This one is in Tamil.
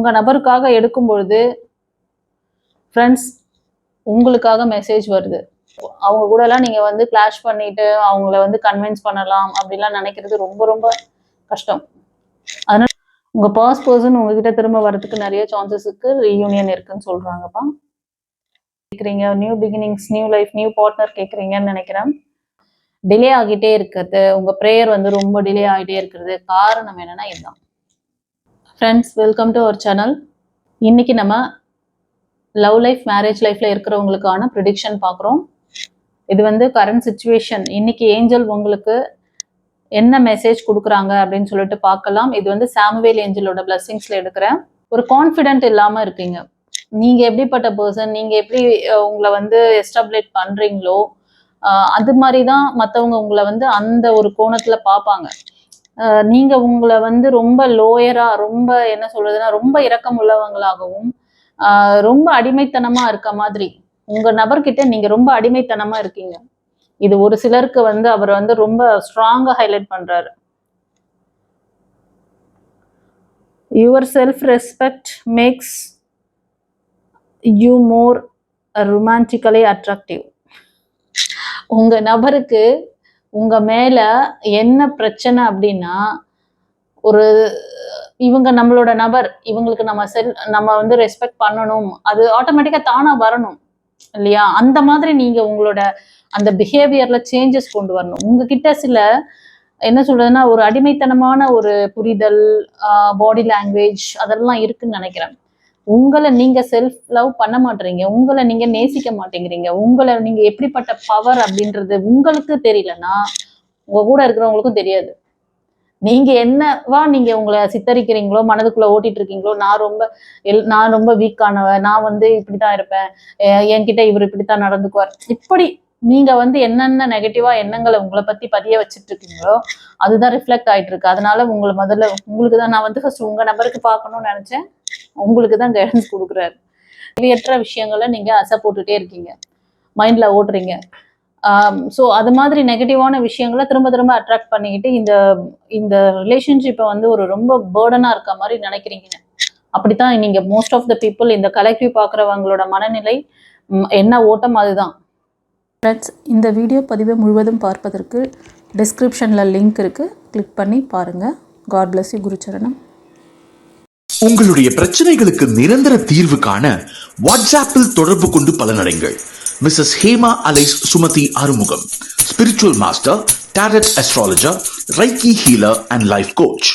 உங்கள் நபருக்காக எடுக்கும் பொழுது ஃப்ரெண்ட்ஸ் உங்களுக்காக மெசேஜ் வருது. அவங்க கூடலாம் நீங்கள் வந்து கிளாஷ் பண்ணிட்டு அவங்கள வந்து கன்வின்ஸ் பண்ணலாம் அப்படிலாம் நினைக்கிறது ரொம்ப ரொம்ப கஷ்டம். அதனால உங்கள் பாஸ்ட் பர்சன் உங்ககிட்ட திரும்ப வரதுக்கு நிறைய சான்சஸுக்கு ரீயூனியன் இருக்குன்னு சொல்கிறாங்கப்பா. கேட்குறீங்க new beginnings, new life, new partner கேட்குறீங்கன்னு நினைக்கிறேன். டிலே ஆகிட்டே இருக்கிறது, உங்கள் ப்ரேயர் வந்து ரொம்ப டிலே ஆகிட்டே இருக்கிறது காரணம் என்னன்னா இதுதான். Friends, welcome to our channel. இன்னைக்கு நம்ம லவ் லைஃப், மேரேஜ் லைஃப்ல இருக்கிறவங்களுக்கான ப்ரிடிக்ஷன் பார்க்குறோம். இது வந்து கரண்ட் சுச்சுவேஷன். இன்னைக்கு ஏஞ்சல் உங்களுக்கு என்ன மெசேஜ் கொடுக்குறாங்க அப்படின்னு சொல்லிட்டு பார்க்கலாம். இது வந்து சாமுவேல் ஏஞ்சலோட பிளஸ்ஸிங்ஸ்ல எடுக்கிறேன். ஒரு கான்ஃபிடென்ட் இல்லாமல் இருக்கீங்க. நீங்க எப்படிப்பட்ட பர்சன், நீங்க எப்படி உங்களை வந்து எஸ்டாப்ளிஷ் பண்றீங்களோ அது மாதிரி தான் மற்றவங்க உங்களை வந்து அந்த ஒரு கோணத்துல பார்ப்பாங்க. நீங்க உங்களை வந்து ரொம்ப லோயரா, ரொம்ப என்ன சொல்றதுன்னா ரொம்ப இரக்கம் உள்ளவங்களாகவும் ரொம்ப அடிமைத்தனமா இருக்க மாதிரி உங்க நபர்கிட்ட நீங்க ரொம்ப அடிமைத்தனமா இருக்கீங்க. இது ஒரு சிலருக்கு வந்து அவர் வந்து ரொம்ப ஸ்ட்ராங்கா ஹைலைட் பண்றாரு. Your self respect makes you more romantically attractive. உங்க நபருக்கு உங்க மேல என்ன பிரச்சனை அப்படின்னா, ஒரு இவங்க நம்மளோட நபர், இவங்களுக்கு நம்ம வந்து ரெஸ்பெக்ட் பண்ணணும், அது ஆட்டோமேட்டிக்கா தானா வரணும் இல்லையா? அந்த மாதிரி நீங்க உங்களோட அந்த பிஹேவியர்ல சேஞ்சஸ் கொண்டு வரணும். உங்ககிட்ட சில என்ன சொல்றதுன்னா ஒரு அடிமைத்தனமான ஒரு புரிதல், பாடி லாங்குவேஜ் அதெல்லாம் இருக்குன்னு நினைக்கிறேன். உங்களை நீங்க செல்ஃப் லவ் பண்ண மாட்டீங்க, உங்களை நீங்க நேசிக்க மாட்டேங்கிறீங்க. உங்களை நீங்க எப்படிப்பட்ட பவர் அப்படின்றது உங்களுக்கு தெரியலன்னா உங்க கூட இருக்கிறவங்களுக்கும் தெரியாது. நீங்க என்னவா நீங்க உங்களை சித்தரிக்கிறீங்களோ, மனதுக்குள்ள ஓட்டிட்டு இருக்கீங்களோ, நான் ரொம்ப வீக்கானவன், நான் வந்து இப்படித்தான் இருப்பேன், என்கிட்ட இவர் இப்படித்தான் நடந்துக்குவார், இப்படி நீங்க வந்து என்னென்ன நெகட்டிவா எண்ணங்களை உங்களை பத்தி பதிய வச்சுட்டு இருக்கீங்களோ அதுதான் ரிஃப்ளெக்ட் ஆயிட்டு இருக்கு. அதனால உங்களுக்கு தான் நான் வந்து ஃபர்ஸ்ட் உங்க நபருக்கு பார்க்கணும்னு நினைச்சேன். உங்களுக்கு தான் கைடன்ஸ் கொடுக்குறாரு. தேவையற்ற விஷயங்களை நீங்க அசை போட்டுட்டே இருக்கீங்க, மைண்ட்ல ஓட்டுறீங்க. ஸோ அது மாதிரி நெகட்டிவான விஷயங்களை திரும்ப திரும்ப அட்ராக்ட் பண்ணிக்கிட்டு இந்த ரிலேஷன்ஷிப்பை வந்து ஒரு ரொம்ப பேர்டனா இருக்க மாதிரி நினைக்கிறீங்க. அப்படித்தான் நீங்க மோஸ்ட் ஆஃப் த பீப்புள் இந்த கலெக்டிவ் பார்க்குறவங்களோட மனநிலை என்ன ஓட்டம் அதுதான். இந்த வீடியோ பதிவை முழுவதும் பார்ப்பதற்கு டிஸ்கிரிப்ஷனில் லிங்க் இருக்கு, கிளிக் பண்ணி பாருங்க. God bless you. குருச்சரணம். உங்களுடைய பிரச்சனைகளுக்கு நிரந்தர தீர்வு காண வாட்ஸ்ஆப்பில் தொடர்பு கொண்டு பலனடைங்கள். Mrs Hema alias Sumathi Arumugam, spiritual master, tarot astrologer, reiki healer and life coach.